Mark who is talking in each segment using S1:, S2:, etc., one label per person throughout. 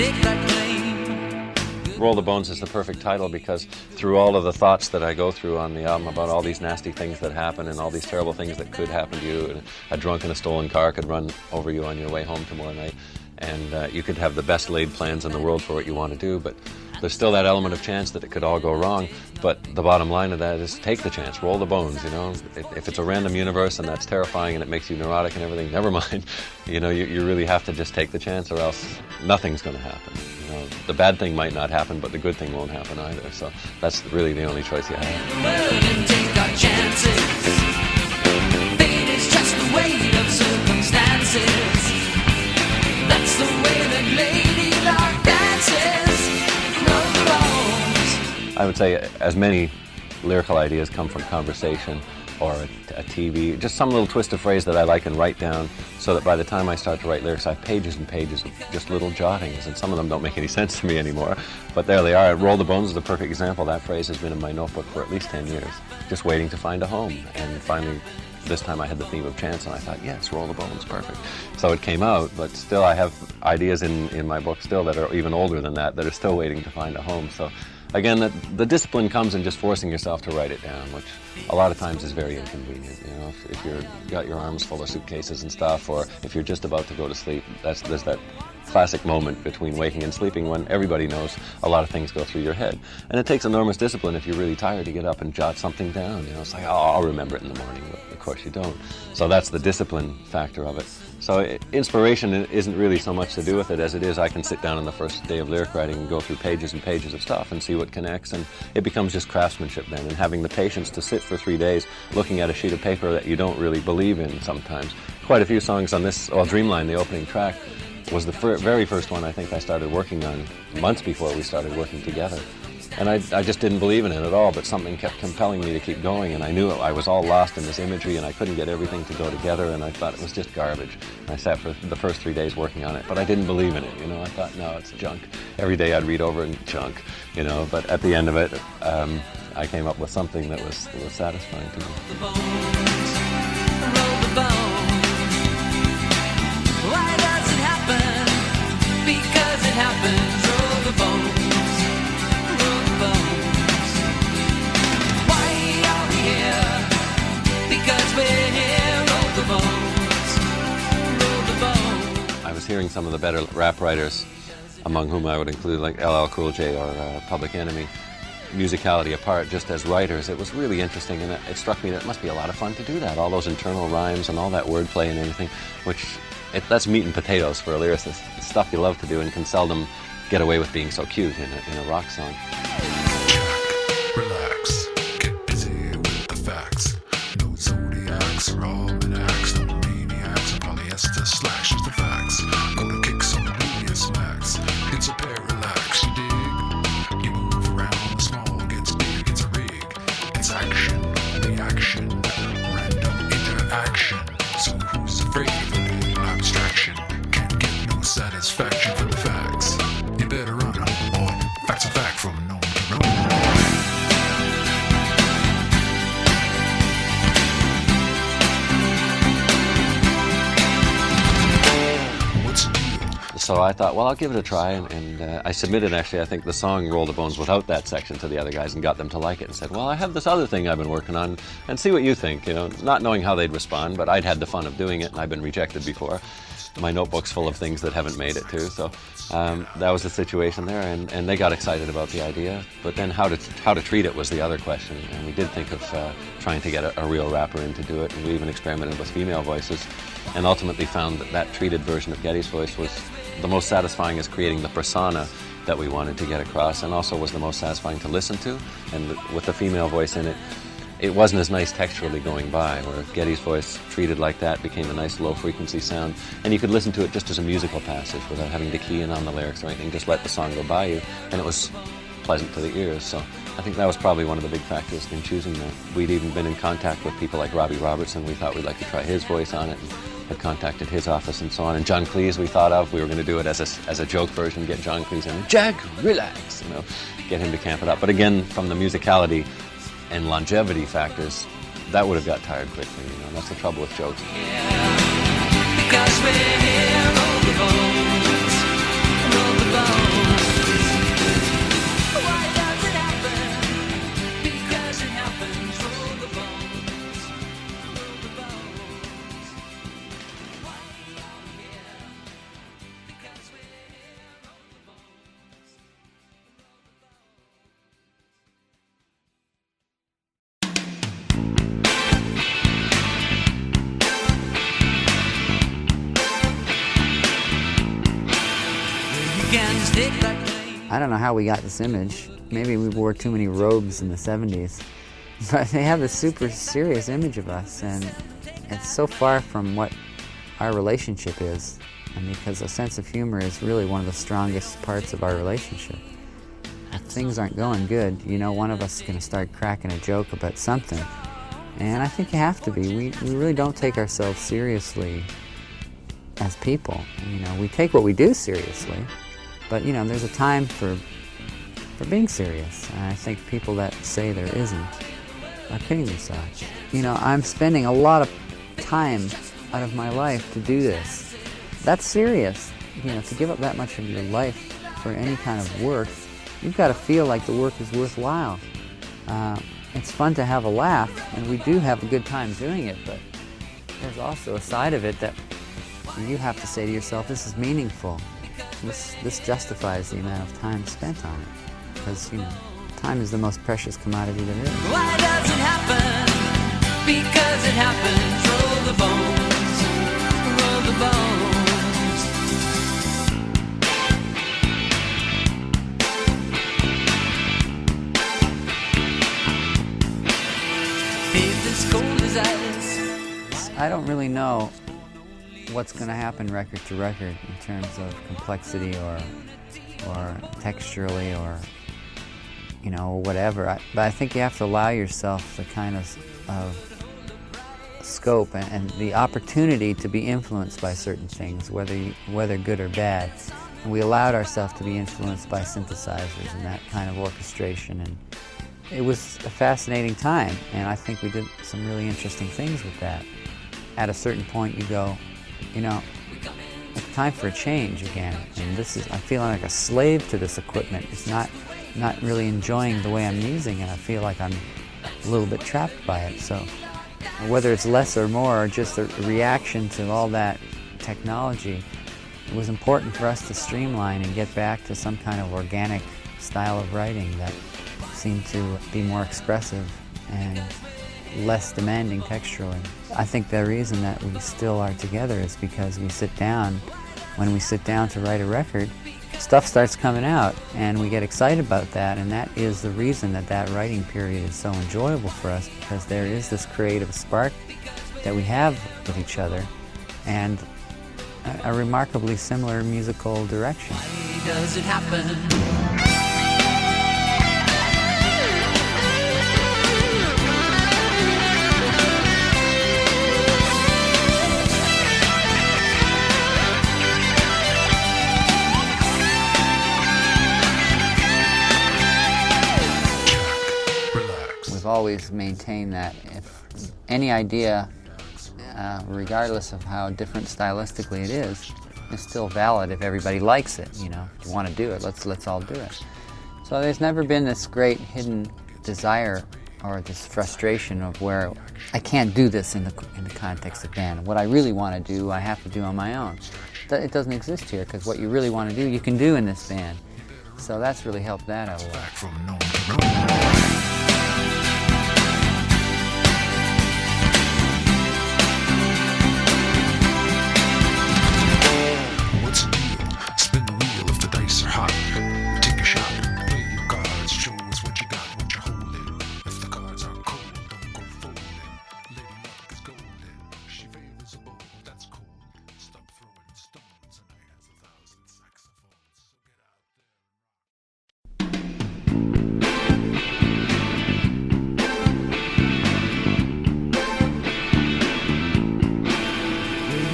S1: take that claim.
S2: Roll the Bones is the perfect title because through all of the thoughts that I go through on the album about all these nasty things that happen and all these terrible things that could happen to you, and a drunk in a stolen car could run over you on your way home tomorrow night, and you could have the best laid plans in the world for what you want to do, but there's still that element of chance that it could all go wrong. But the bottom line of that is take the chance, roll the bones, you know. If it's a random universe and that's terrifying and it makes you neurotic and everything, never mind. You know, you really have to just take the chance or else nothing's going to happen. You know, the bad thing might not happen, but the good thing won't happen either. So that's really the only choice you have.
S1: And take our chances. Fate is just the weight of circumstances. That's the way that Lady Luck dances.
S2: I would say as many lyrical ideas come from conversation or a TV, just some little twist of phrase that I like and write down so that by the time I start to write lyrics, I have pages and pages of just little jottings, and some of them don't make any sense to me anymore, but there they are. Roll the Bones is the perfect example. That phrase has been in my notebook for at least 10 years, just waiting to find a home, and finally this time I had the theme of chance and I thought, yes, Roll the Bones, perfect. So it came out, but still I have ideas in my book still that are even older than that are still waiting to find a home. So again, the discipline comes in just forcing yourself to write it down, which a lot of times is very inconvenient. You know, if you're got your arms full of suitcases and stuff, or if you're just about to go to sleep, there's that classic moment between waking and sleeping when everybody knows a lot of things go through your head. And it takes enormous discipline if you're really tired to get up and jot something down. You know, it's like, oh, I'll remember it in the morning, but of course you don't. So that's the discipline factor of it. So inspiration isn't really so much to do with it as it is I can sit down on the first day of lyric writing and go through pages and pages of stuff and see what connects, and it becomes just craftsmanship then, and having the patience to sit for 3 days looking at a sheet of paper that you don't really believe in sometimes. Quite a few songs on this, well, Dreamline, the opening track, was the very first one I think I started working on months before we started working together. And I just didn't believe in it at all, but something kept compelling me to keep going, and I knew I was all lost in this imagery and I couldn't get everything to go together, and I thought it was just garbage. And I sat for the first 3 days working on it, but I didn't believe in it, you know. I thought, no, it's junk. Every day I'd read over and junk, you know, but at the end of it, I came up with something that was satisfying to me.
S1: The bones, roll the bones. Why does it happen? Because it happens. Roll the bones.
S2: I was hearing some of the better rap writers, among whom I would include like LL Cool J or Public Enemy, musicality apart, just as writers. It was really interesting, and it struck me that it must be a lot of fun to do that, all those internal rhymes and all that wordplay and everything, which that's meat and potatoes for a lyricist. It's stuff you love to do and can seldom get away with being so cute in a rock song.
S3: Check, relax, get busy with the facts. No zodiacs or almanacs, no maniacs or polyester slacks, just the facts. Gonna kick some media smacks. It's a parallax, you dig? You move around, the small gets big, it's a rig. It's action, reaction, random interaction. So who's afraid of a little abstraction? Can't get no satisfaction from the facts. You better run, boy. Facts are fact from known to known.
S2: So I thought, well, I'll give it a try, and I submitted, actually, I think, the song Roll the Bones without that section to the other guys and got them to like it, and said, well, I have this other thing I've been working on, and see what you think, you know, not knowing how they'd respond, but I'd had the fun of doing it, and I've been rejected before. My notebook's full of things that haven't made it too, so that was the situation there, and they got excited about the idea, but then how to treat it was the other question, and we did think of trying to get a real rapper in to do it, and we even experimented with female voices, and ultimately found that treated version of Geddy's voice was the most satisfying as creating the persona that we wanted to get across, and also was the most satisfying to listen to, and with the female voice in it, it wasn't as nice texturally going by, where Geddy's voice treated like that became a nice low frequency sound, and you could listen to it just as a musical passage without having to key in on the lyrics or anything, just let the song go by you, and it was pleasant to the ears. So I think that was probably one of the big factors in choosing that. We'd even been in contact with people like Robbie Robertson. We thought we'd like to try his voice on it, and had contacted his office and so on. And John Cleese we thought of. We were going to do it as a joke version, get John Cleese in, Jack, relax, you know, get him to camp it up. But again, from the musicality and longevity factors, that would have got tired quickly, you know, and that's the trouble with jokes.
S1: Yeah, because we're here, roll the bones, roll the bones.
S4: I don't know how we got this image. Maybe we wore too many robes in the 70s. But they have this super serious image of us, and it's so far from what our relationship is. And because a sense of humor is really one of the strongest parts of our relationship. If things aren't going good, you know, one of us is going to start cracking a joke about something. And I think you have to be. We really don't take ourselves seriously as people. You know, we take what we do seriously, but, you know, there's a time for being serious. And I think people that say there isn't are kidding themselves. You know, I'm spending a lot of time out of my life to do this. That's serious. You know, to give up that much of your life for any kind of work, you've got to feel like the work is worthwhile. It's fun to have a laugh, and we do have a good time doing it, but there's also a side of it that you have to say to yourself, this is meaningful. This justifies the amount of time spent on it. Because, you know, time is the most precious commodity there is.
S1: Why does it happen? Because it happens. Roll the bones, roll the bones. Faith is cold as ice.
S4: I don't really know what's going to happen record to record in terms of complexity or texturally or, you know, whatever. But I think you have to allow yourself the kind of scope and the opportunity to be influenced by certain things, whether good or bad. And we allowed ourselves to be influenced by synthesizers and that kind of orchestration. And it was a fascinating time, and I think we did some really interesting things with that. At a certain point you go, you know, it's time for a change again. And I feel like a slave to this equipment. It's not really enjoying the way I'm using it. I feel like I'm a little bit trapped by it. So whether it's less or more, or just a reaction to all that technology, it was important for us to streamline and get back to some kind of organic style of writing that seemed to be more expressive and less demanding texturally. I think the reason that we still are together is because when we sit down to write a record, stuff starts coming out and we get excited about that, and that is the reason that writing period is so enjoyable for us, because there is this creative spark that we have with each other and a remarkably similar musical direction.
S1: Why does it happen?
S4: We've always maintained that if any idea, regardless of how different stylistically it is still valid if everybody likes it. You know, if you want to do it, let's all do it. So there's never been this great hidden desire or this frustration of where I can't do this in the context of band. What I really want to do, I have to do on my own. It doesn't exist here, because what you really want to do, you can do in this band. So that's really helped that out a lot.
S3: Back from known to road. What's the deal? Spin the wheel if the dice are hot. Take a shot, play your cards, show us what you got, what you're holding. If the cards are cold, don't go folding. Lady Luck is golden. She favors a bowl that's cold. Stop throwing stones, and I has 1,000 saxophones.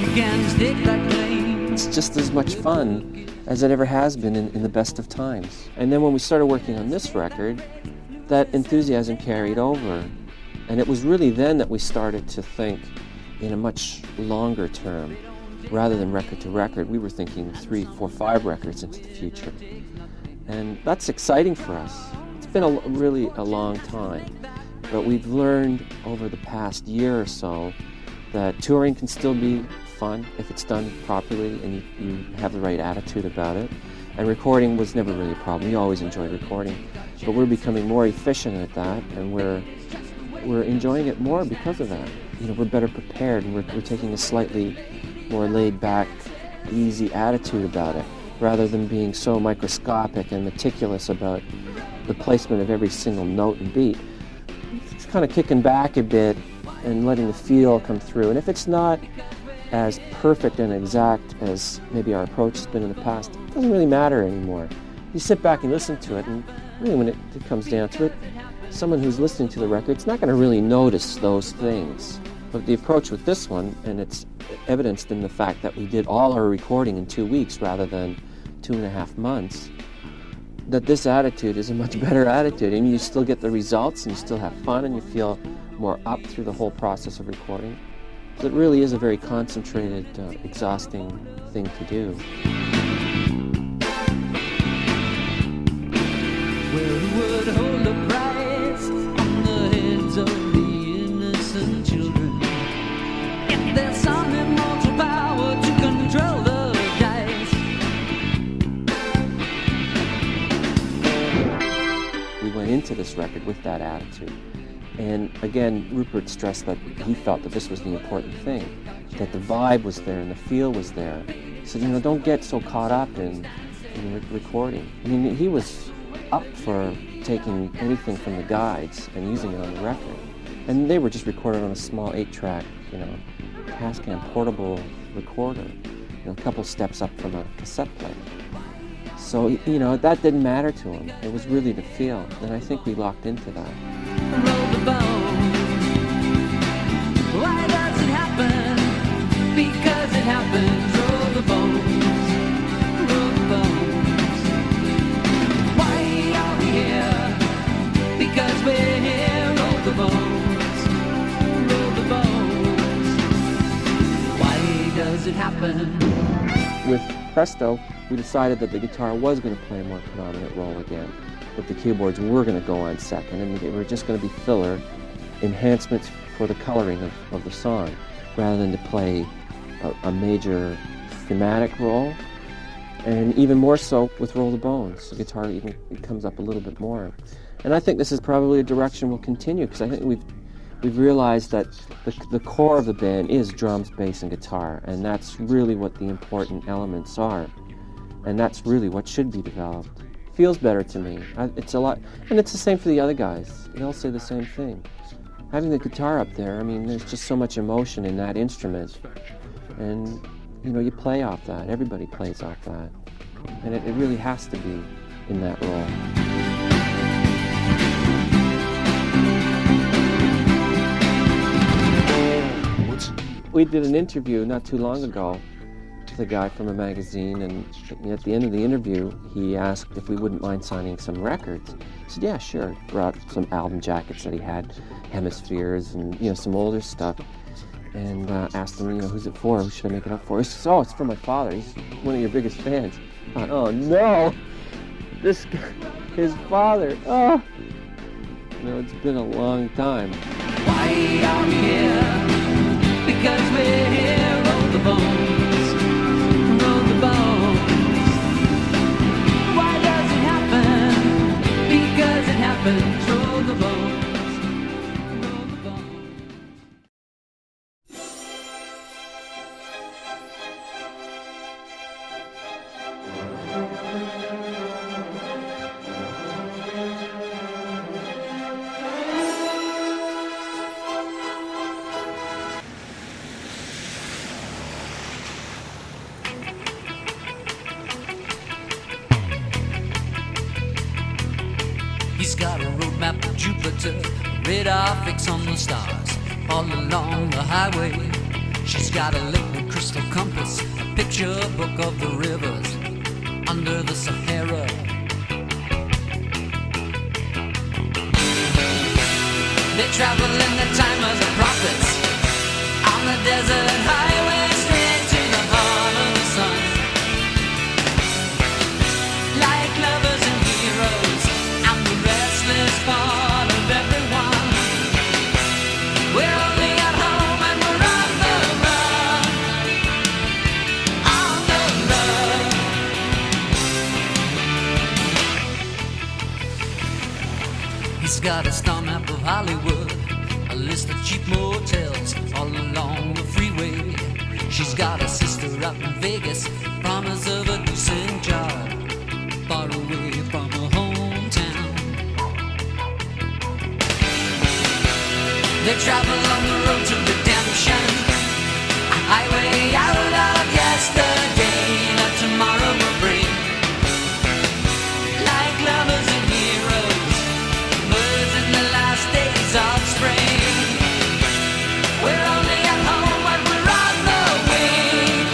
S3: So get out there.
S5: It's just as much fun as it ever has been in the best of times. And then when we started working on this record, that enthusiasm carried over. And it was really then that we started to think in a much longer term. Rather than record to record, we were thinking 3, 4, 5 records into the future. And that's exciting for us. It's been really a long time. But we've learned over the past year or so that touring can still be fun if it's done properly and you have the right attitude about it. And recording was never really a problem. We always enjoyed recording. But we're becoming more efficient at that, and we're enjoying it more because of that. You know, we're better prepared, and we're taking a slightly more laid back, easy attitude about it. rather than being so microscopic and meticulous about the placement of every single note and beat. It's kind of kicking back a bit and letting the feel come through. And if it's not as perfect and exact as maybe our approach has been in the past, it doesn't really matter anymore. You sit back and listen to it, and really when it comes down to it, someone who's listening to the record is not going to really notice those things. But the approach with this one, and it's evidenced in the fact that we did all our recording in 2 weeks rather than 2.5 months, that this attitude is a much better attitude. I mean, you still get the results and you still have fun and you feel more up through the whole process of recording. So it really is a very concentrated, exhausting thing to do.
S1: Well, who would hold a price on the heads of the innocent children? If there's some immortal power to control the dice.
S5: We went into this record with that attitude. And again, Rupert stressed that he felt that this was the important thing, that the vibe was there and the feel was there. He said, you know, don't get so caught up in recording. I mean, he was up for taking anything from the guides and using it on the record. And they were just recorded on a small 8-track, you know, Tascam portable recorder, you know, a couple steps up from a cassette player. So, you know, that didn't matter to him. It was really the feel, and I think we locked into that.
S1: Roll the bone. Why does it happen? Because it happens. Roll the bones. Roll the bones. Why are we here? Because we're here. Roll the bones. Roll the bones. Why does it happen?
S5: With Presto, we decided that the guitar was going to play a more predominant role again, that the keyboards were going to go on second, and they were just going to be filler enhancements for the coloring of the song, rather than to play a major thematic role. And even more so with Roll the Bones, the guitar even comes up a little bit more. And I think this is probably a direction we'll continue, because I think we've realized that the core of the band is drums, bass, and guitar, and that's really what the important elements are. And that's really what should be developed. Feels better to me. It's a lot, and it's the same for the other guys. They all say the same thing. Having the guitar up there, I mean, there's just so much emotion in that instrument. And, you know, you play off that. Everybody plays off that. And it really has to be in that role. We did an interview not too long ago with a guy from a magazine, and at the end of the interview, he asked if we wouldn't mind signing some records. I said, yeah, sure. Brought some album jackets that he had, Hemispheres, and, you know, some older stuff. And asked him, you know, who's it for? Who should I make it up for? He says, oh, it's for my father. He's one of your biggest fans. I thought, oh, no. This guy, his father. Oh. You know, it's been a long time.
S1: Why are we here? Because we're here. Roll the bones. Roll the bones. Why does it happen? Because it happens. Roll the bones. Roll the bones. He's got a roadmap of Jupiter, radar fix on the stars, all along the highway. She's got a liquid crystal compass, a picture book of the rivers under the Sahara. They travel in the time as the prophets on the desert highway, straight to the heart of the sun. Like lovers and heroes, I'm the restless part of everyone. We're only at home and we're on the run. On the run. He's got a star map of Hollywood, a list of cheap motels all along the freeway. She's got a sister out in Vegas, promise of a decent job. They travel on the road to redemption, a highway out of yesterday that tomorrow will bring. Like lovers and heroes, birds in the last days of spring. We're only at home when we're on the wing,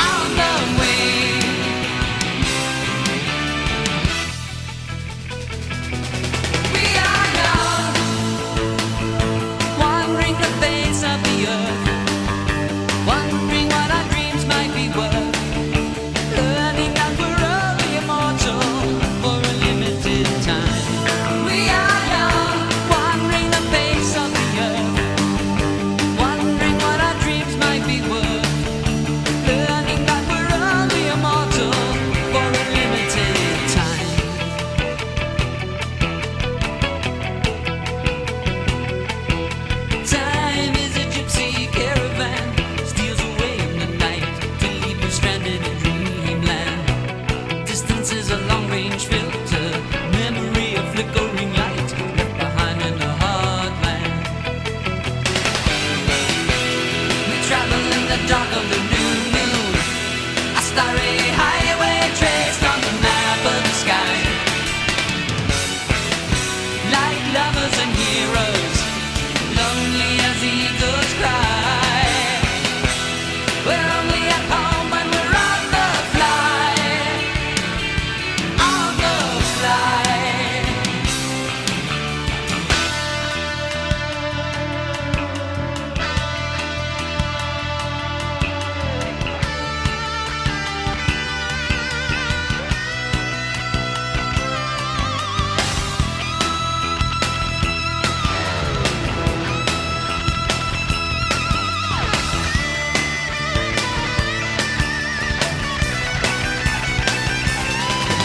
S1: on the wing. We are young, wandering the face of the earth, wondering what our dreams might be worth, learning that we're only immortal for a limited time. We are young, wandering the face of the earth, wondering what our dreams might be worth, learning that we're only immortal for a limited time. Time is a gypsy caravan, steals away in the night to leave you stranded in dreamland. Distance is a long-range filter, memory a flickering light left behind in the heartland. We travel in the dark of the new moon, a starry highway traced on the map of the sky. Like lovers and heroes, lonely as eagles cry. We're only at home when we're on the fly, on the fly.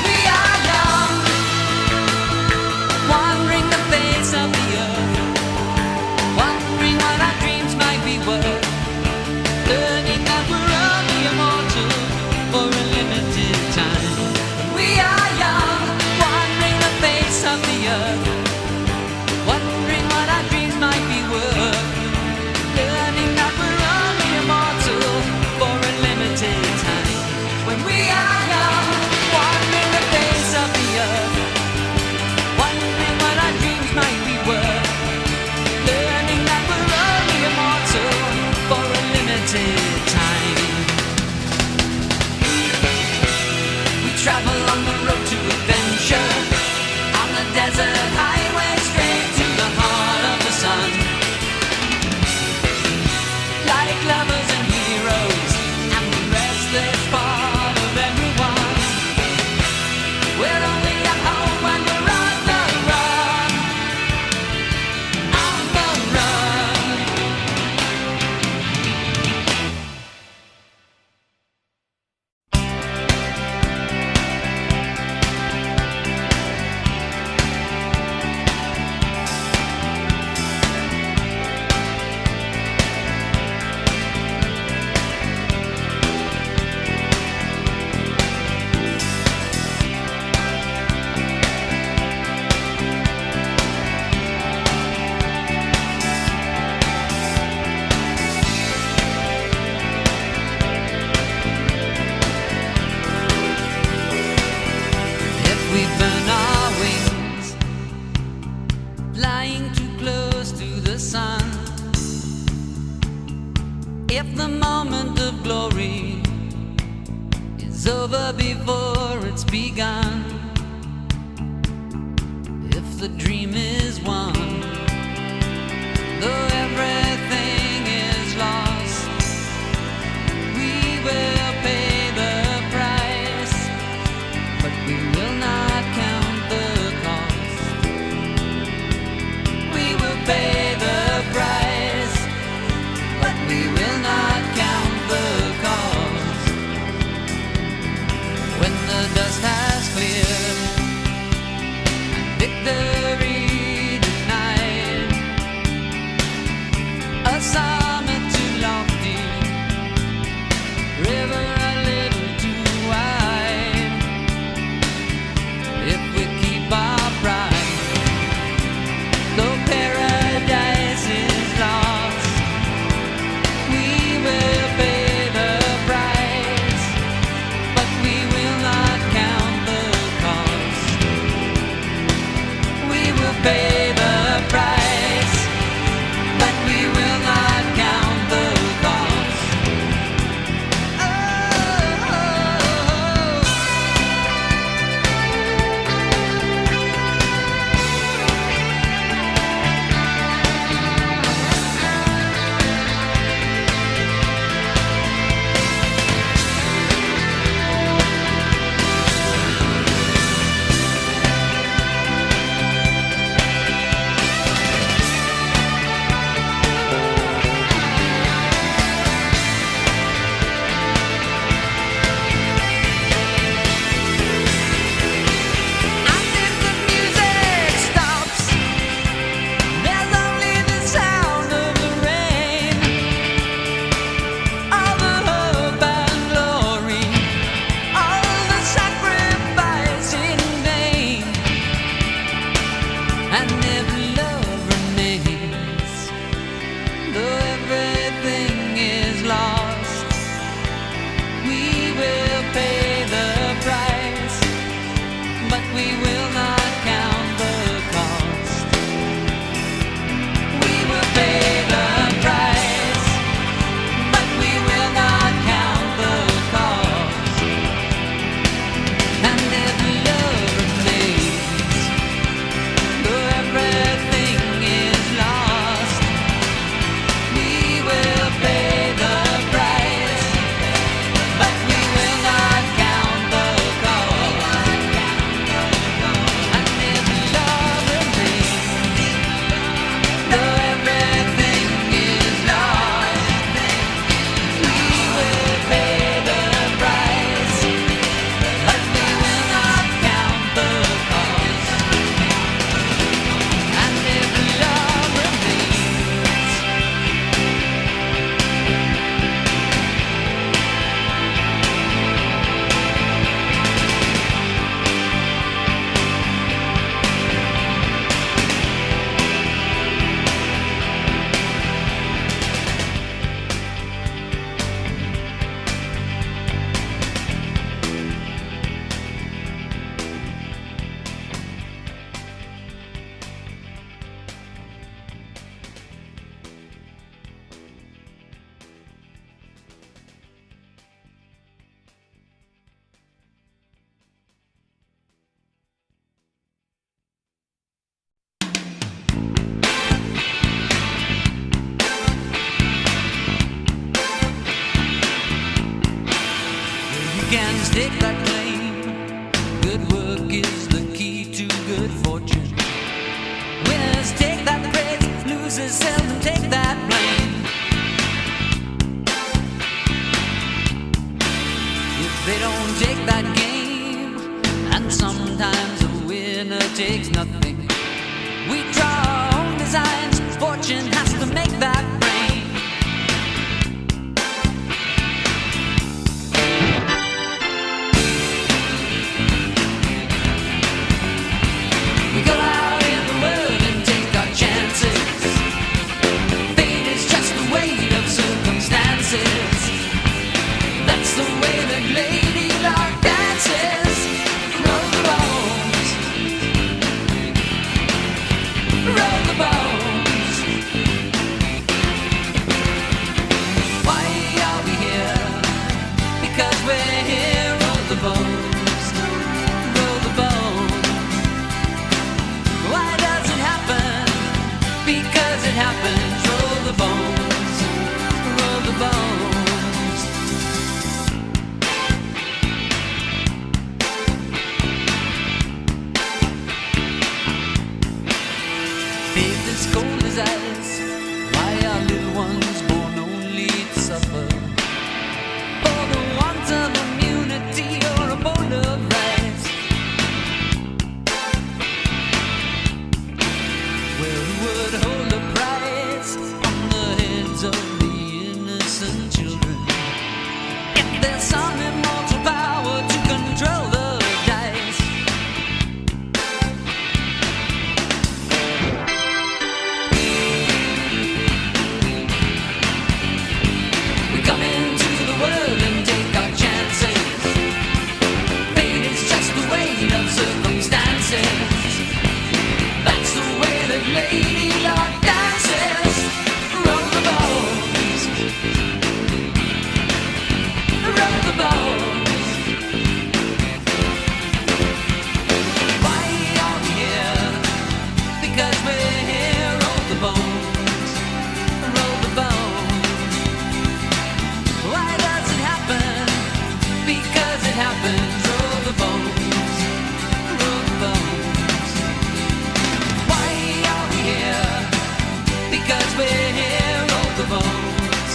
S1: We are young, wandering the face of the earth, wondering what our dreams might be worth, learning that we're only immortal for a limited time. We are young, wandering the face of the earth, wondering what our dreams might be worth, learning that we're only immortal for a limited time. When we are young, wandering the face of the earth, wondering what our dreams might be worth, learning that we're only immortal for a limited time. We travel on the road to adventure, on the desert highway straight to the heart of the sun. Like lovers and heroes, and the restless part of everyone. We're only at home when we're on the run, on the run. If we burn our wings, flying too close to the sun, if the moment of glory is over before it's begun, if the dream is won, though everything is lost, we will pay the price, but we will not count the cost. We will pay the price, but we will not count the cost. When the dust has cleared and victory denied, a summit too lofty, river a little too wide. If we keep our pride, though paradise take that claim. Good work is the key to good fortune. Winners take that praise, losers seldom take that blame. If they don't take that game, and sometimes a winner takes nothing, we draw our own designs, fortune has to make that brain. We go out in the world and take our chances. Fate is just the weight of circumstances. That's the way that Lady Luck dances. Roll the bones, roll the bones. Why are we here? Because we're here. Roll the bones, roll the bones. Why does it happen? Because it happens. Roll the bones, roll the bones. Faith is cold as ice. Why are little ones born only to suffer? For the want of immunity or a bowl of rice. Well, who would hold a price on the heads of the innocent children? If there's some immortal power to control the dice. We come into the world and take our chances. Fate is just the weight of circumstances. That's the way that Lady Luck dances. Roll the bones, roll the bones. Why are we here? Because we're here. Roll the bones, roll the bones. Why does it happen? Because it happens. Roll the bones, roll the bones. Why are we here? Because we're here. Roll the bones,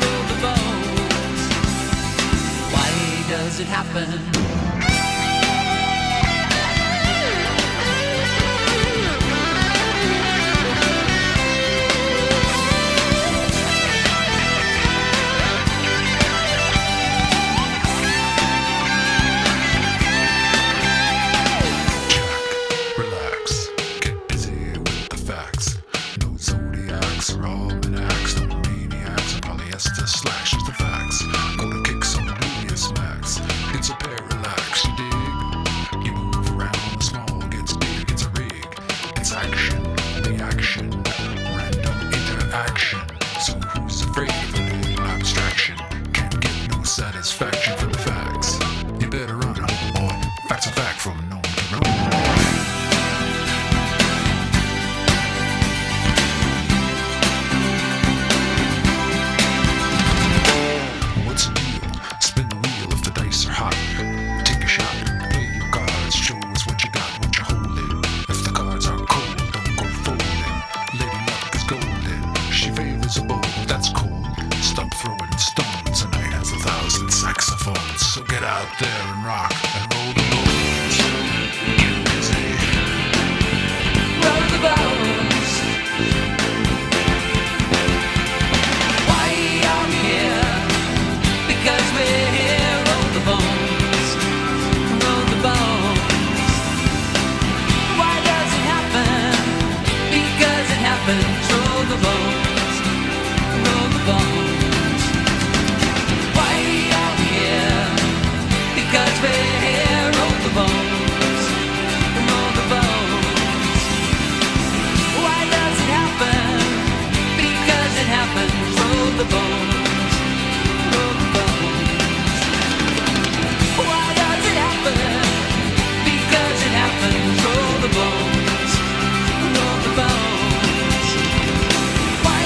S1: roll the bones. Why does it happen?
S3: Relax, get busy with the facts. No zodiacs or almanacs, no maniacs or polyester slash. Just the facts. Gonna kick some Julius Max. It's a parallax, you dig? You move around, the small gets big. It's a rig. It's action, reaction, random interaction. So who's afraid of a little abstraction? Can't get no satisfaction from the facts. You better run, boy. Facts are fact from known to known. What's the deal? Spin the wheel if the dice are hot. Take a shot, play your cards, show us what you got, what you're holding. If the cards are cold, don't go folding. Lady Luck is golden, she favors a bold, that's cold. Stop throwing stones, a night has 1,000 saxophones. So get out there and rock and roll the bones. Get busy.
S1: Roll the bones. Why are we here? Because we're here. Roll the bones, roll the bones. Why does it happen? Because it happens. Roll the bones, roll the bones. Why are we here? Because we're here. Roll the bones, roll the bones. Why does it happen? Because it happens. Roll the bones, roll the bones. Why does it happen? Because it happens. Roll the bones, roll the bones. Why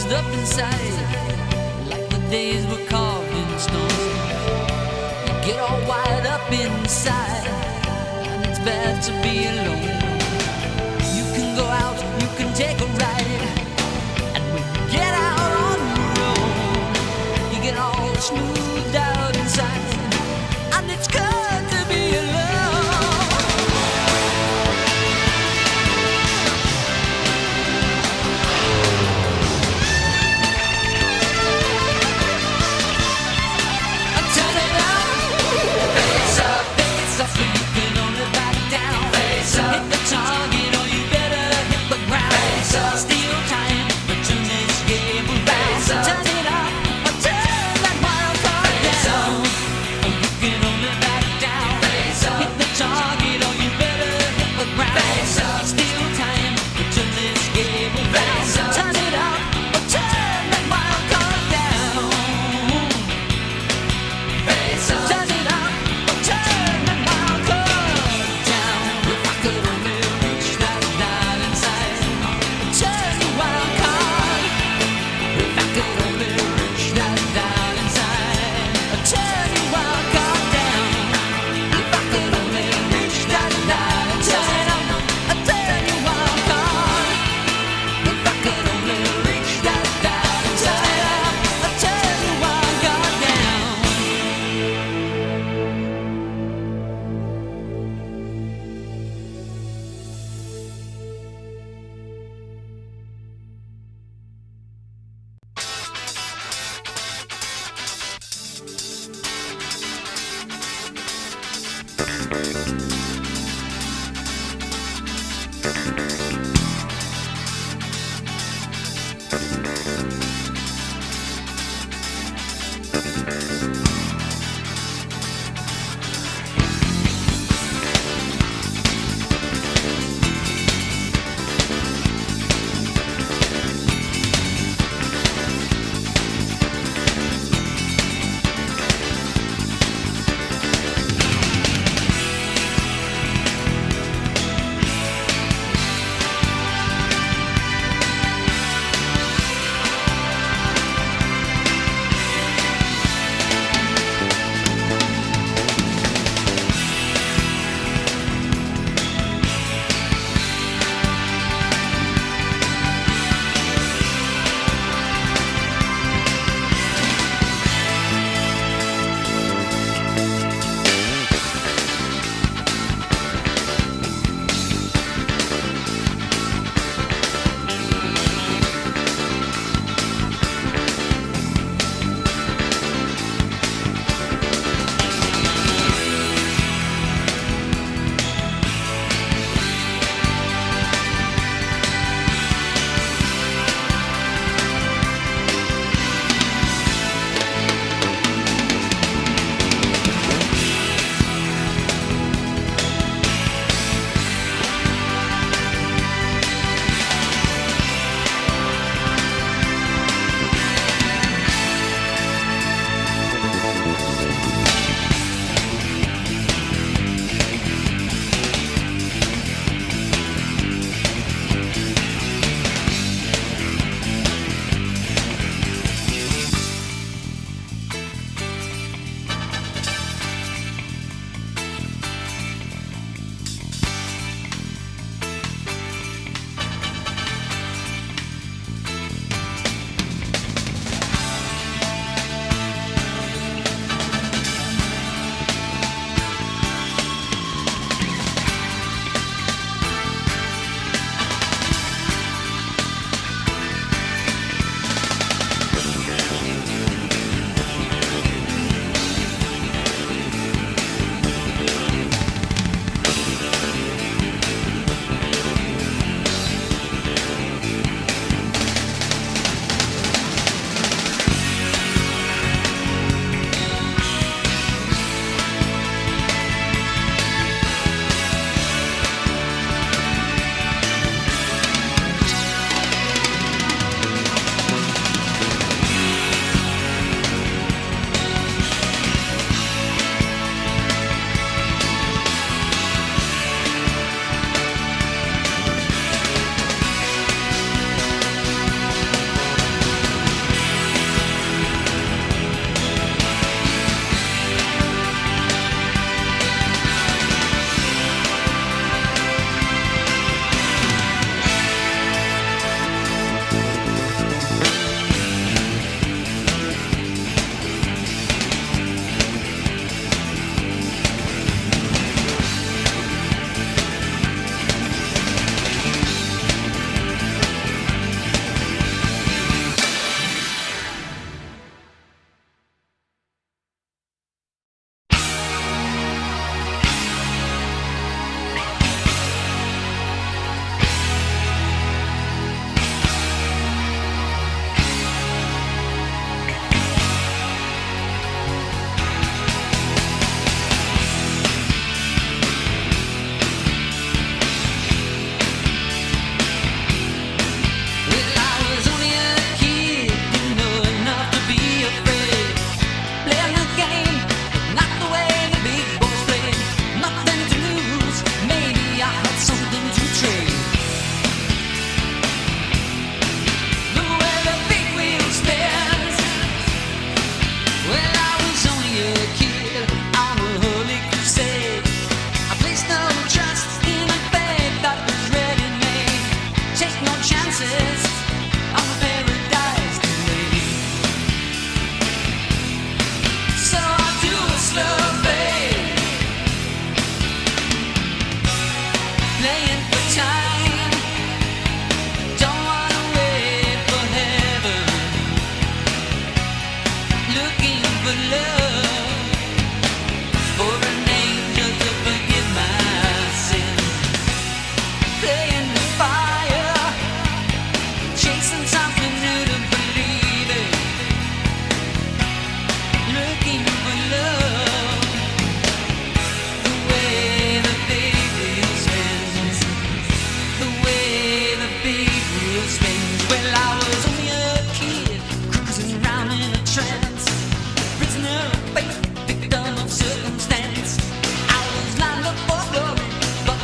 S1: bruised up inside, like the days were carved in stone. You get all wired up inside, and it's bad to be alone. You can go out, you can take a ride, and when you get out on the road, you get all smoothed out inside, and it's good to be alone. Turn it on, face up, so you can only back down. Face up.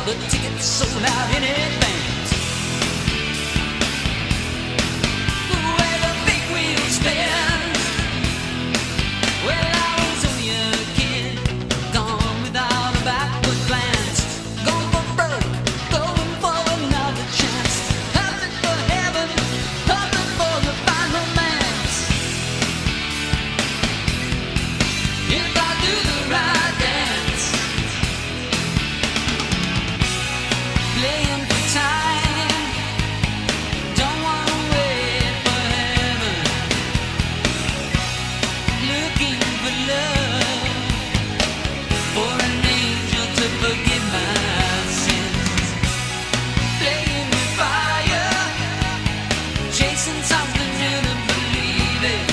S1: the tickets sold out in advance. The way the big wheel spins. Well, I was only a kid, gone without a backward glance. Going for broke, going for another chance. Hoping for heaven, hoping for the fine romance. If I do the right dance, playing for time, don't wanna wait for heaven. Looking for love, for an angel to forgive my sins. Playing with fire, chasing something new to believe in.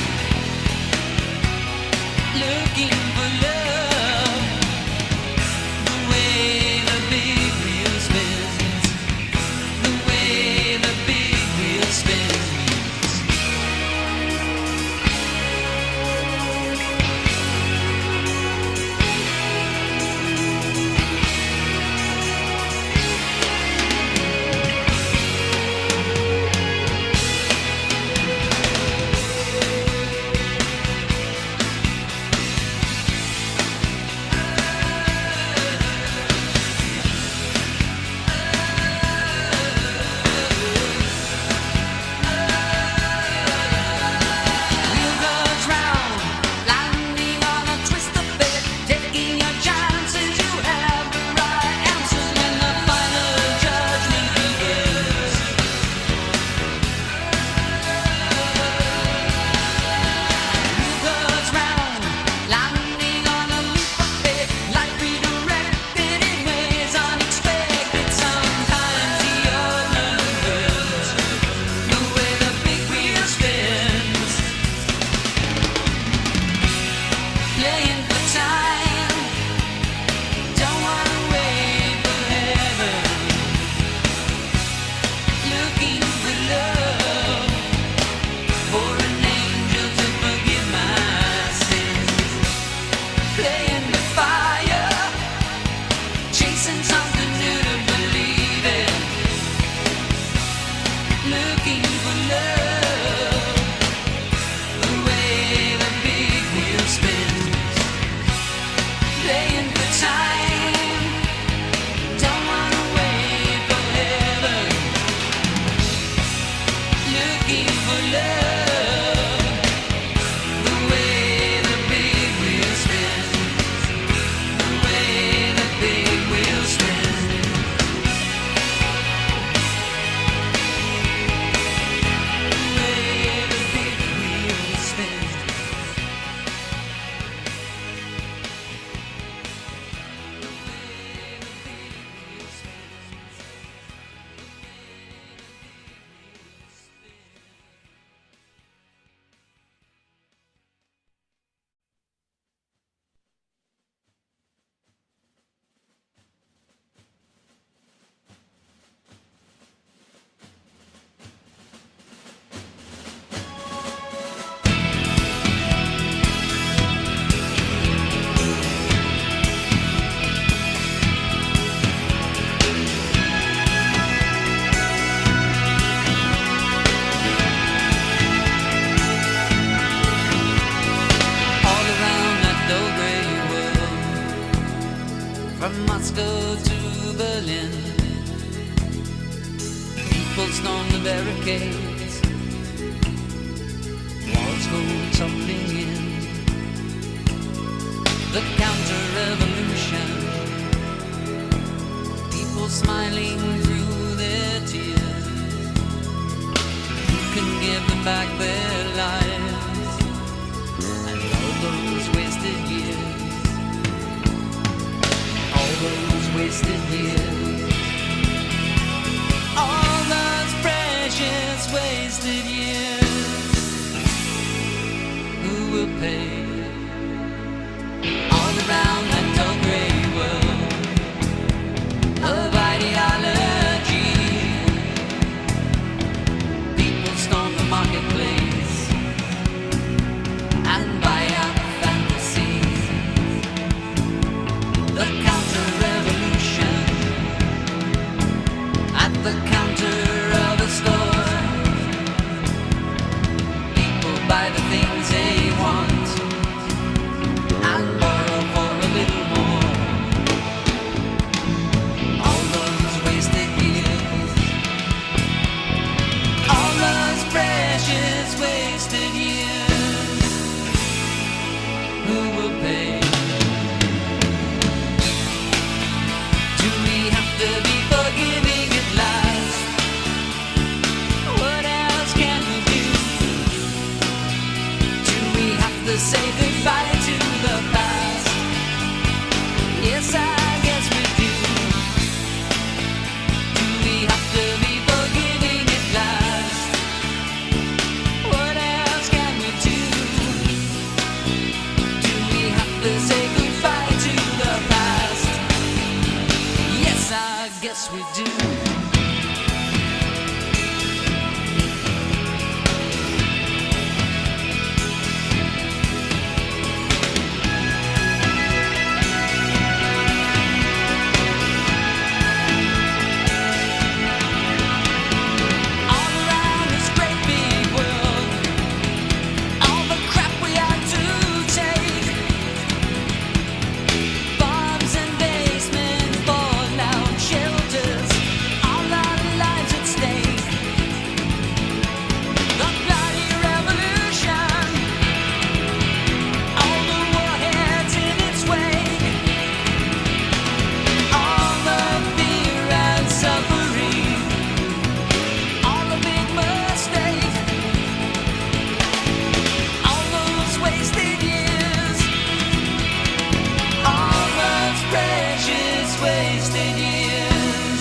S1: Looking for love, the way the big wheel spins. The way the big wheel spins. Wheel goes round, landing on a twist of fate. Taking your chances, you have the right answers when the final judgment begins. Wheel goes round, landing on a leap of faith. Life redirected in ways unexpected. Sometimes the unknown wins. The way the big wheel spins. Playing for time, don't wanna wait for heaven. Looking for love, for an angel to forgive my sins. Playing with fire, chasing something new to believe in. Looking for love, the way the big wheel spins. Playing for time, don't wanna wait for heaven. Looking for love, the way the big wheel spins. The way the big wheel spins. The way the big wheel spins. All around that dull gray world, from Moscow to Berlin, people storm the barricades, walls go tumbling in. The counter-revolution, people smiling through their tears. Who can give them back their lives and all those wasted years? All those wasted years. All those precious wasted years. Who will pay? All around that dull gray world of ideology, people storm the marketplace and buy up fantasies. The counter-revolution, the counter of a store. People buy the things they want and borrow for a little more. All those wasted years, all those precious wasted years, who will pay? Do we have to be forgiving at last? What else can we do? Do we have to say goodbye to the past? Yes, I guess we do. Do we have to be forgiving at last? What else can we do? Do we have to say goodbye to the past? Yes, I guess we do. All around this great big world, all the crap we had to take, bombs and basements, fallout shelters, all our lives at stake. The bloody revolution, all the warheads in its wake, all the fear and suffering, all the big mistakes, all those wasted years, all those precious wasted years,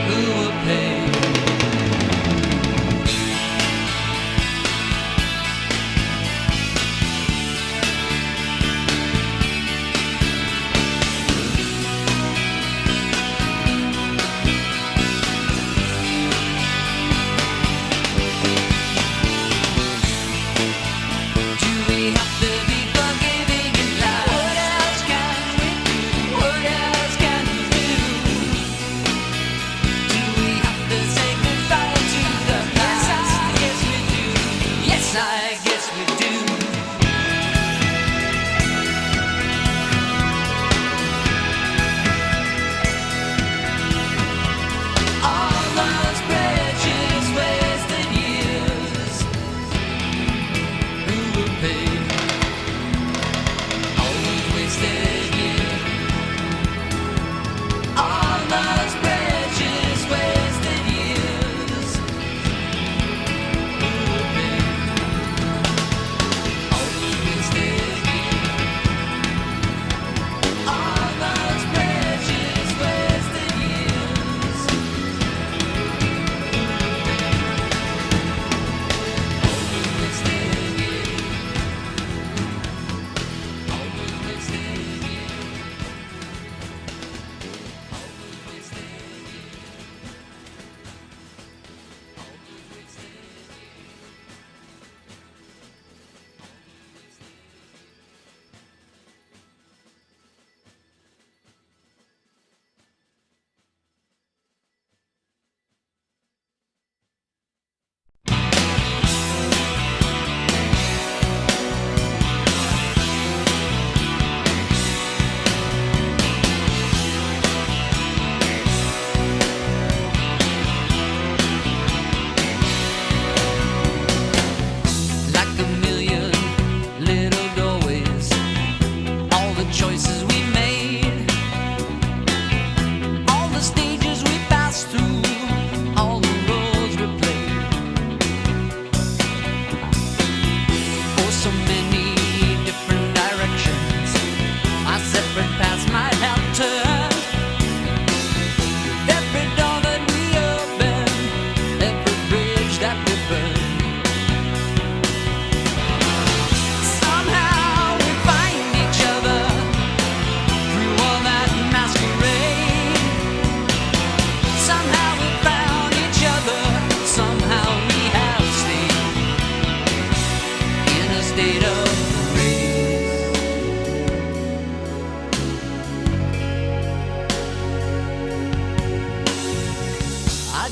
S1: who will pay? Do we have to be forgiving at last? What else can we do? What else can we do? Do we have to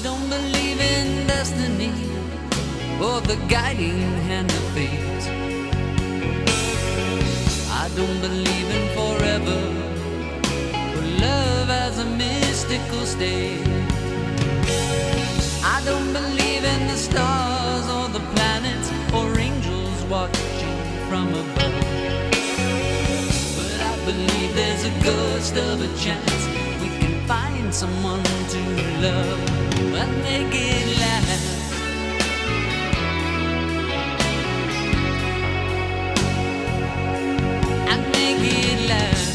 S1: don't believe in destiny or the guiding hand of fate. I don't believe in forever, but love has a mystical state. I don't believe in the stars or the planets or angels watching from above, but I believe there's a ghost of a chance we can find someone to love and make it last. And make it last.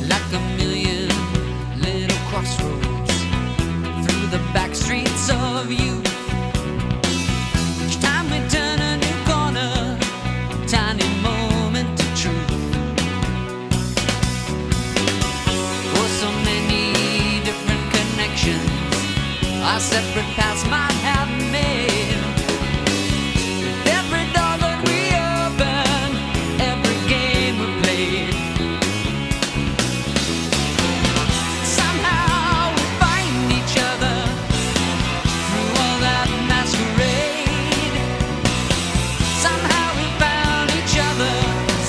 S1: Like a million little crossroads through the back streets of you. Each time we turn a new corner, tiny moment of truth. Oh, so many different connections our separate paths might have made. With every door that we open, every game we played, somehow we find each other through all that masquerade. Somehow we found each other,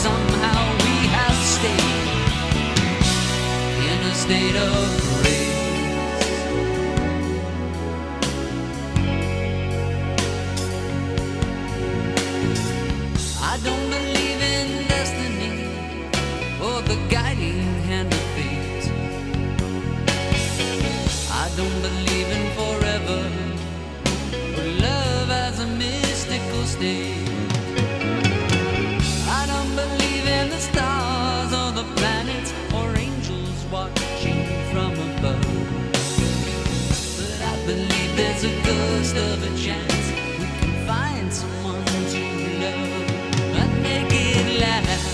S1: somehow we have stayed in a state of grace. I don't believe in destiny or the guiding hand of fate. I don't believe in forever, but love has a mystical state. I don't believe in the stars or the planets or angels watching from above, but I believe there's a ghost of a chance we can find someone to love and make it last.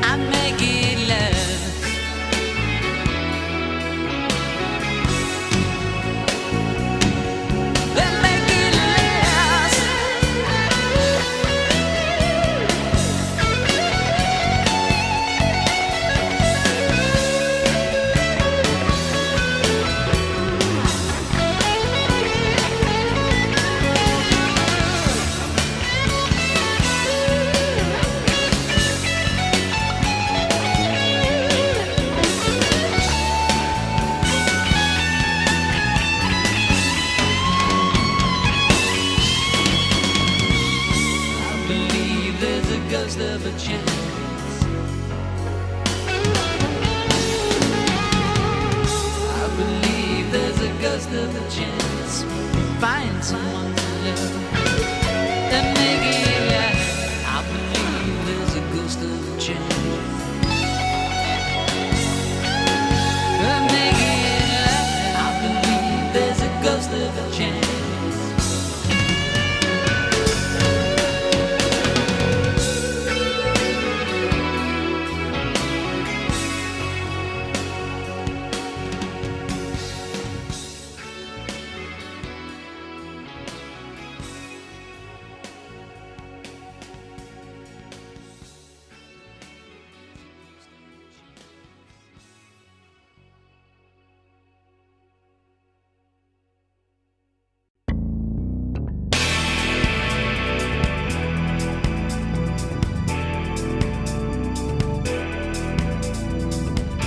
S1: And make it last. And make it last. I believe there's a ghost of a chance. I believe there's a ghost of a chance we find someone to love and make it last. I believe there's a ghost of a chance and make it last. I believe there's a ghost of a chance.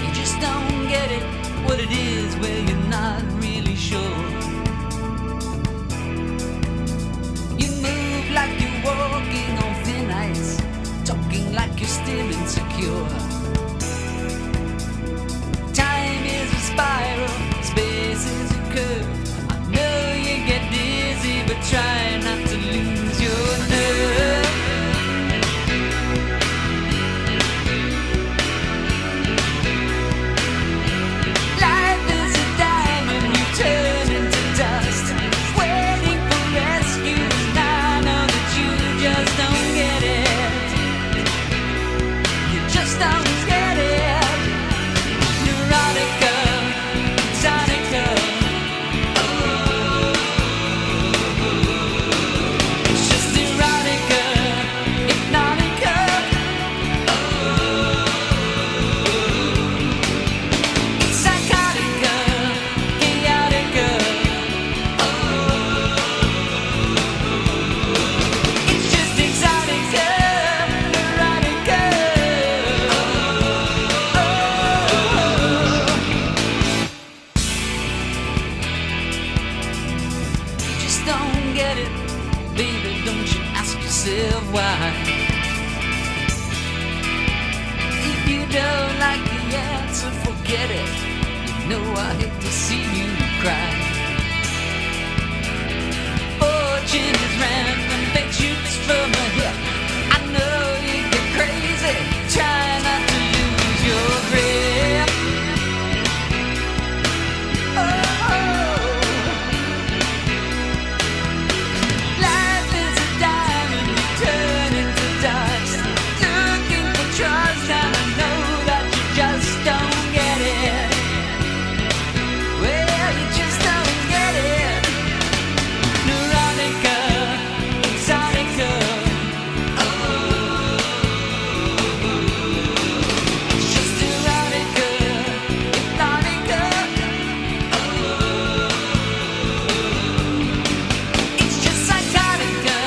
S1: You just don't get it, what it is, where you're not really sure. You move like you're walking on thin ice, talking like you're still insecure. Time is a spiral, space is a curve. I know you get dizzy, but try not to lose your nerve. Life is a diamond you turn into dust, waiting for rescues. Now I know that you just don't get it. You just don't No, I hate to see you cry. Fortune is random, fate shoots from a hip. I know you get crazy, try not to lose your grip. Oh, life is a diamond, you turn into dust. Looking for trust, and I know that you just don't get it. Well, you just don't get it. Neurotica, exotica. Oh, it's just neurotica, exotica. Oh, it's just psychotica,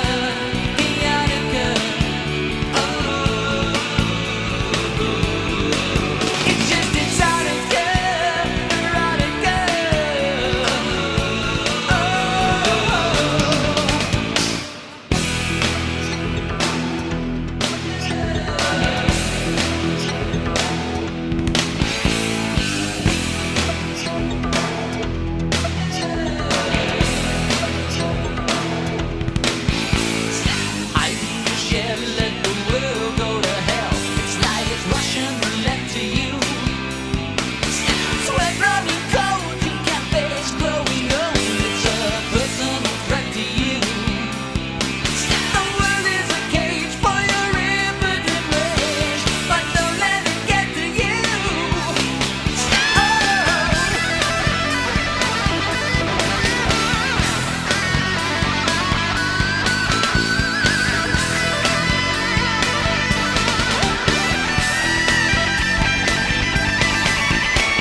S1: chaotica. Oh, it's just exotica, neurotica. I shall let the world go to hell. It's like it's Russian roulette to you. Sweat running cold, you can't face glowing old. It's a personal threat to you. The world is a cage for your impotent rage, but don't let it get to you.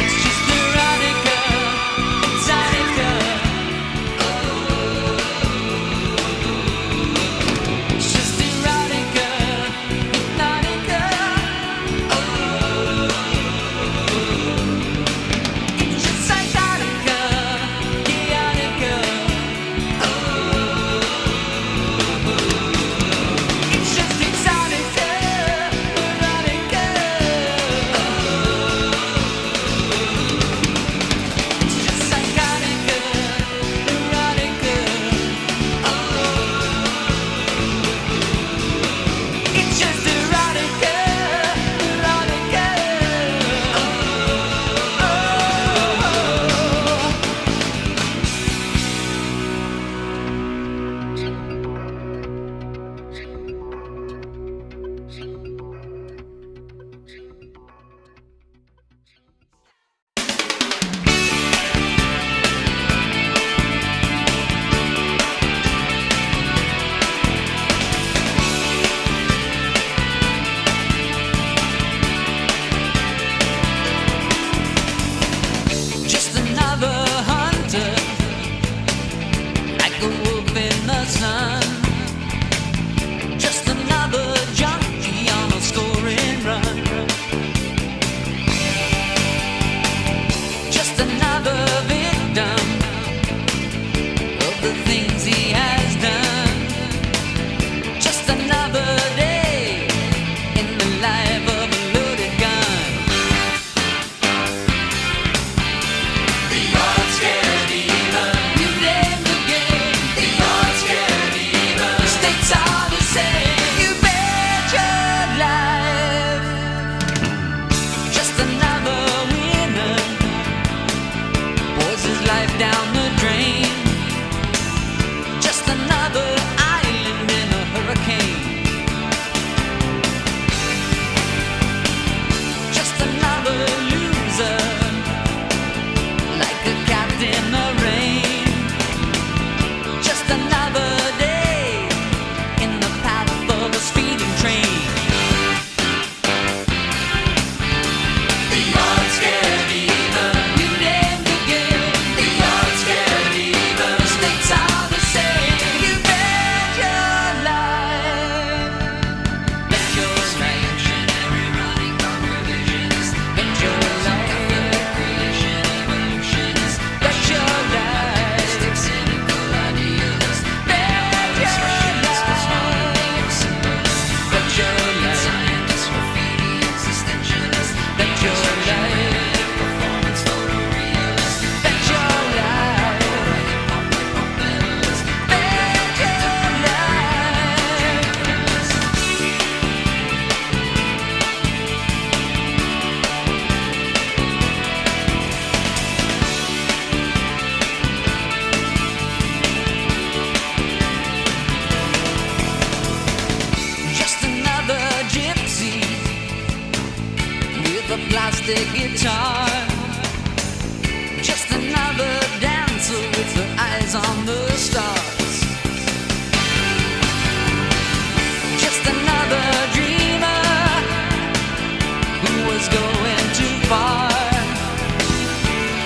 S1: It's just neurotica, exotica. It's just erotica, hypnotica. It's just psychotica, chaotica. It's just exotica, erotica. It's just psychotica, erotica. It's just erotica, erotica. Just another hunter, like a wolf in the sun. Just another junkie on a scoring run. Just another victim of the things he has done. Just another day in the life of a loaded gun. The odds get even. You name the game. The odds get even. plastic guitar. Just another dancer with her eyes on the stars. Just another dreamer who was going too far.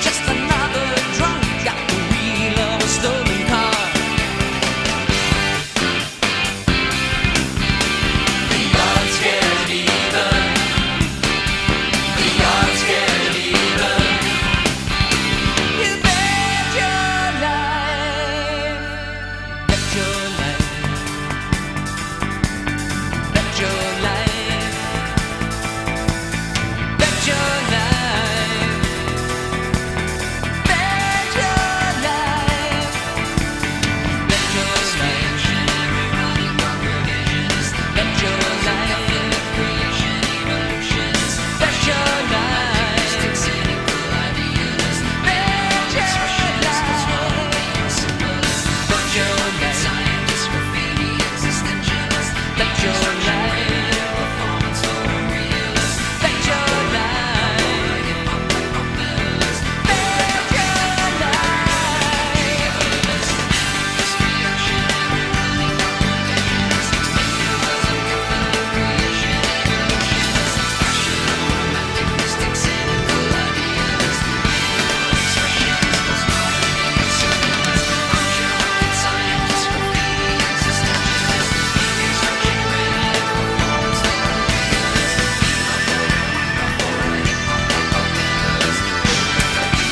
S1: Just another drunk at the wheel of a stolen car. The yard's scared even. The yard's scared even. You bet your life. Bet your life. Bet your life. Bet your life. Bet your life. Bet your life. Bet your life. Bet your life. Cynical ideas. Bet your life. Bet your life. Scientists, graffiti, existentialists. Bet your life. Performance photorealists. Bet your life. Hip-hop, hip-hop medalists. Bet your life. Just reaction, running revisionist. Individualism, infinite creation, evolutionist. Rational, romantic, mystic, cynical idealist. Expressionist, postmodern, surrealist. Rocket scientist, graffiti, existentialist. Deconstruction, creative, performance, photorealist. Hip-hop, medalist. Bet your life.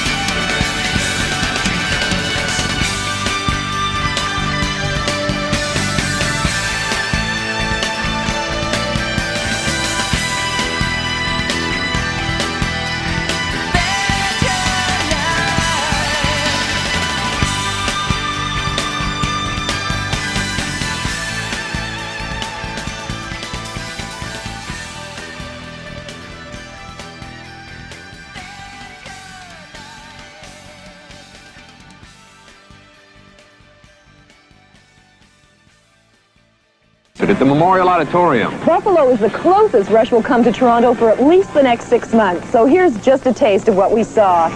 S6: At the Memorial Auditorium.
S7: Buffalo is the closest Rush will come to Toronto for at least the next 6 months. So here's just a taste of what we saw.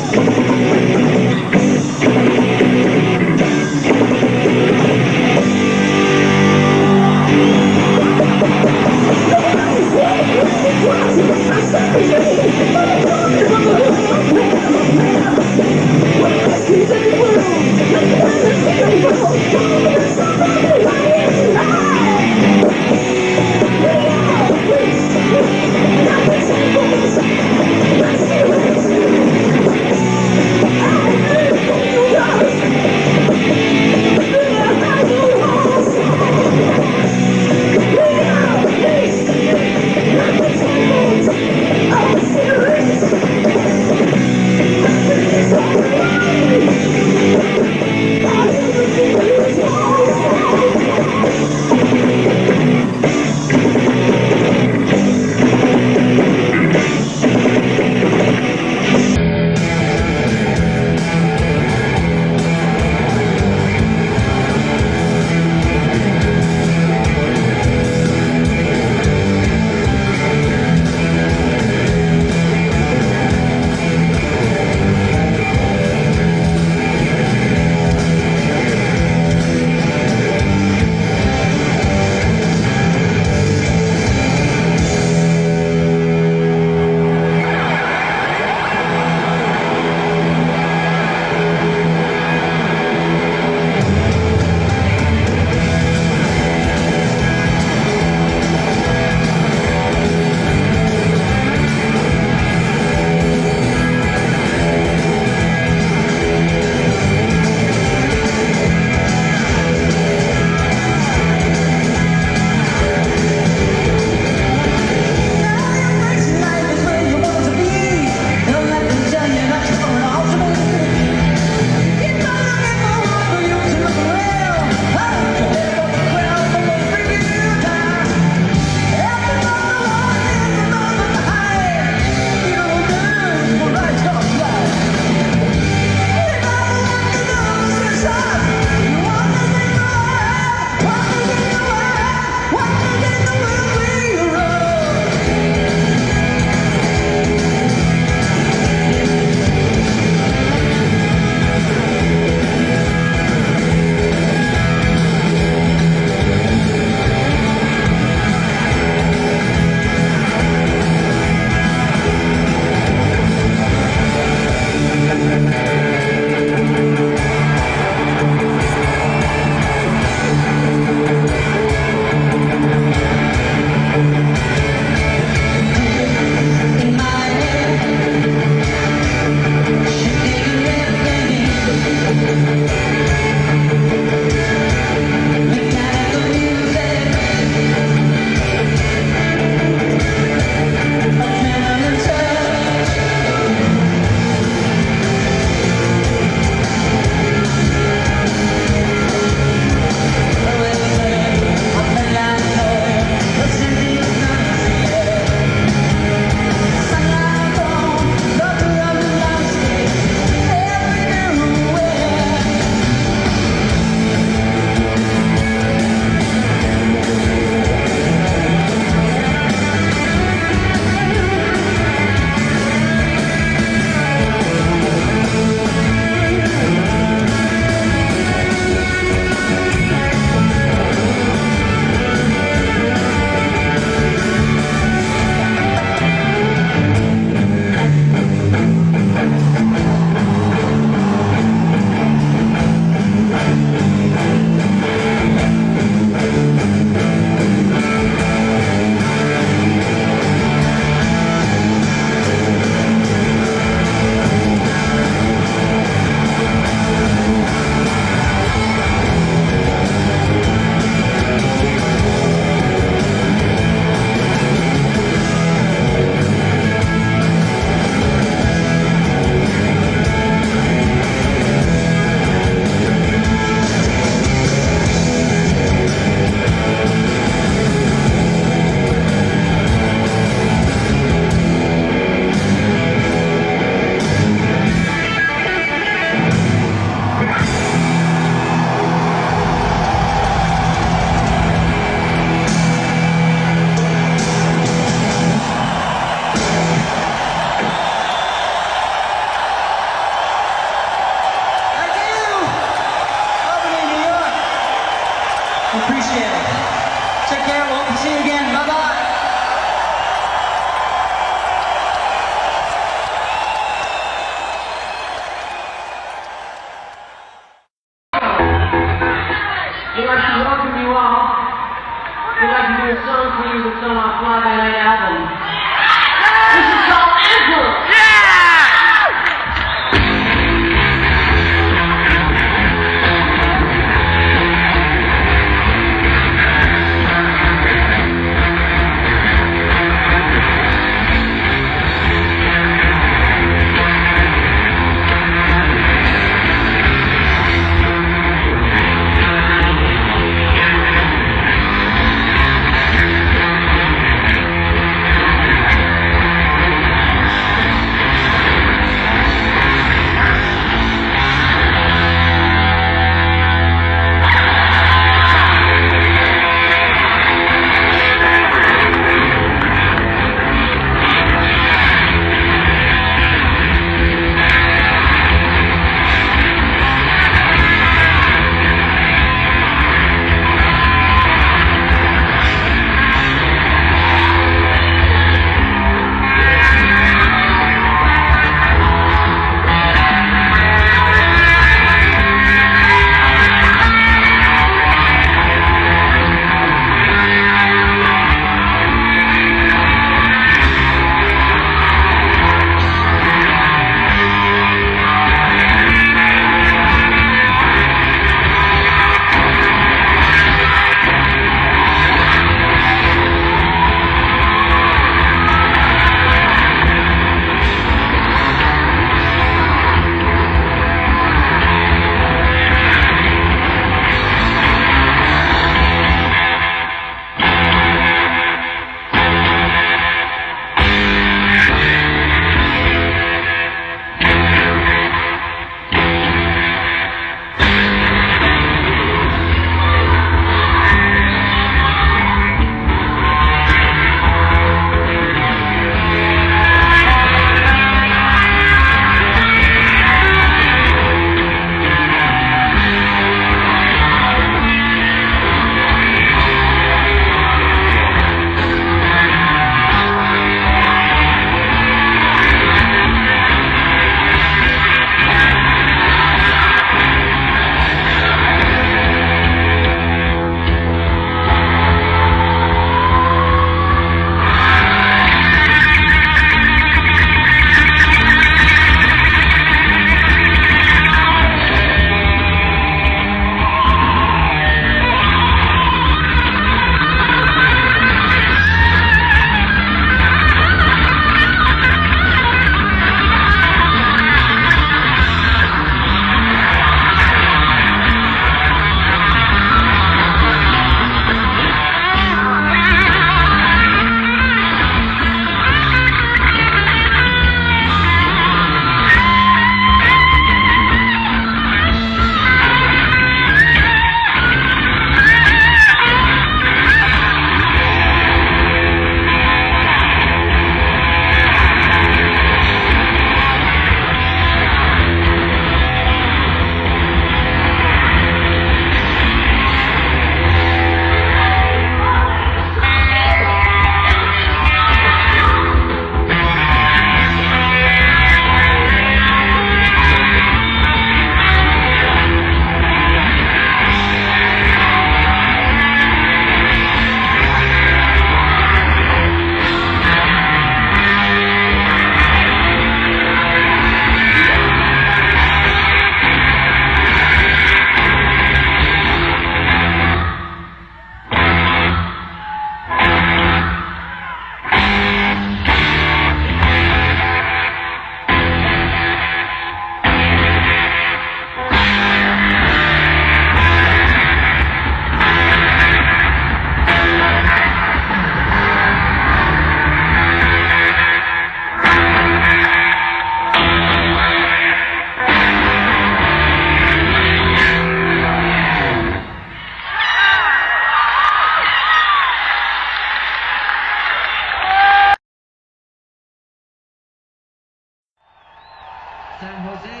S1: San Jose,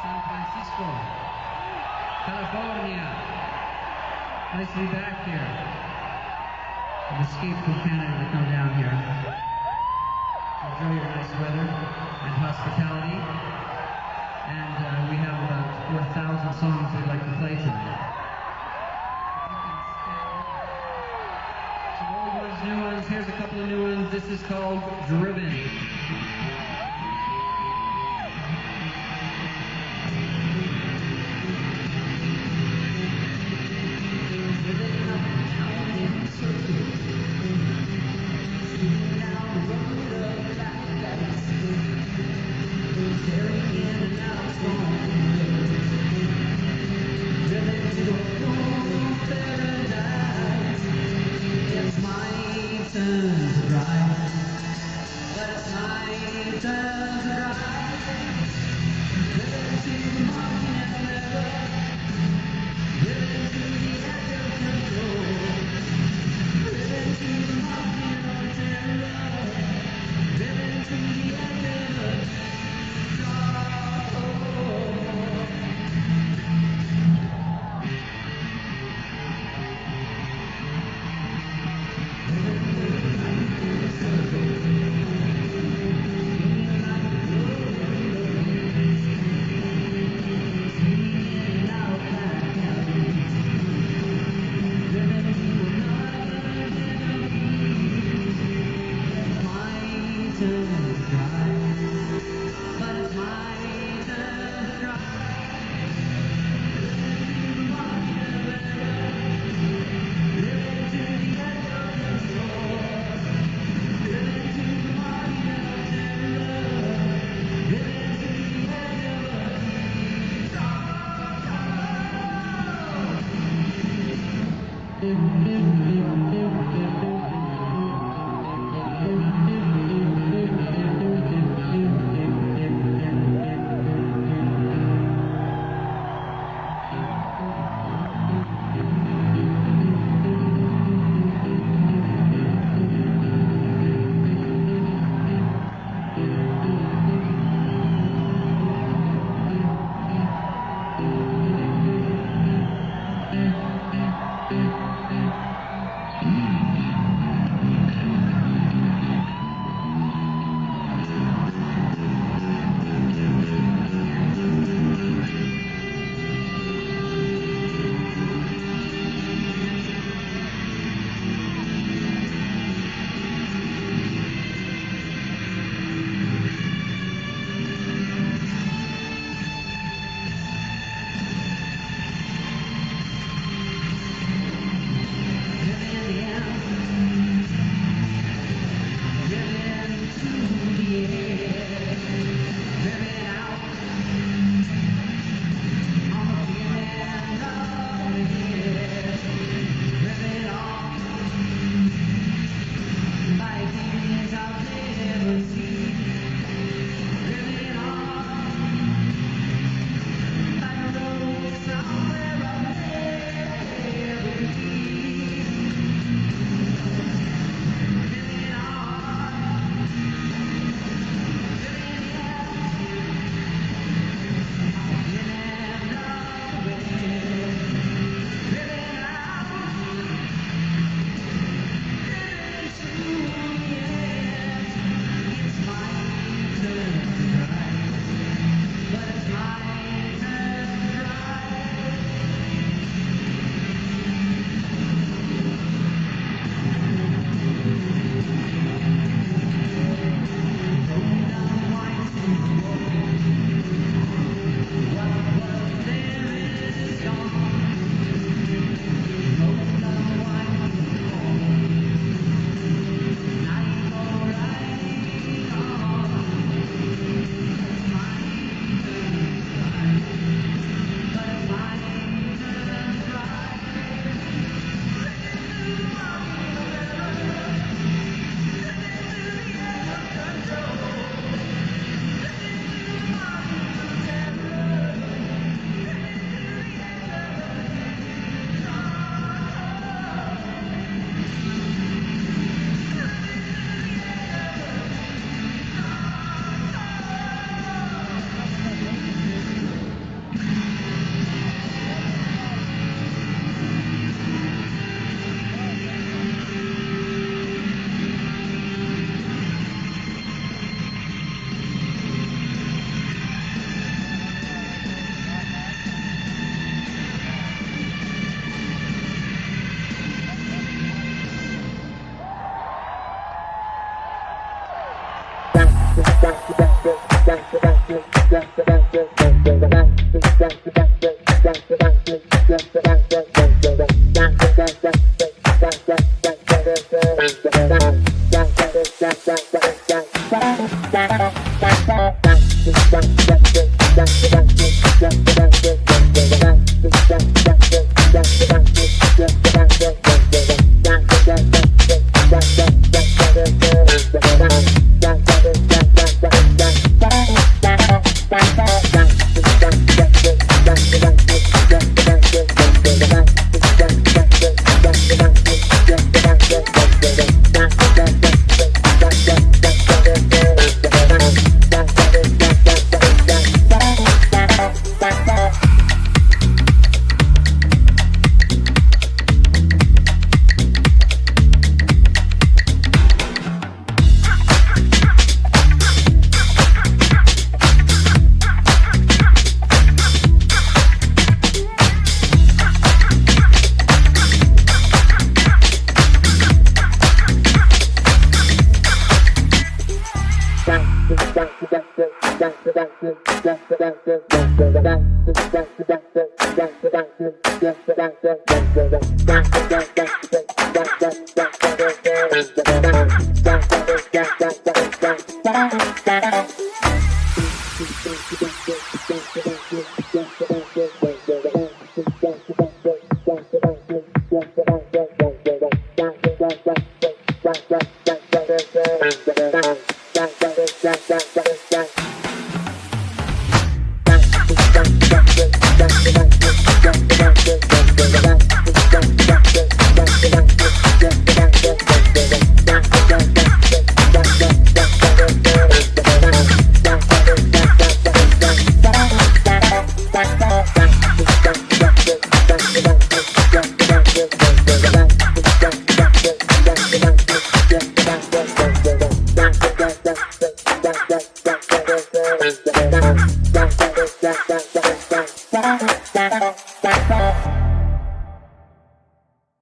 S1: San Francisco, California. Nice to be back here. I've escaped from Canada to come down here. Enjoy your nice weather and hospitality. And we have about 4,000 songs we'd like to play tonight. Some old ones, new ones. Here's a couple of new ones. This is called Driven.
S7: Retrospective.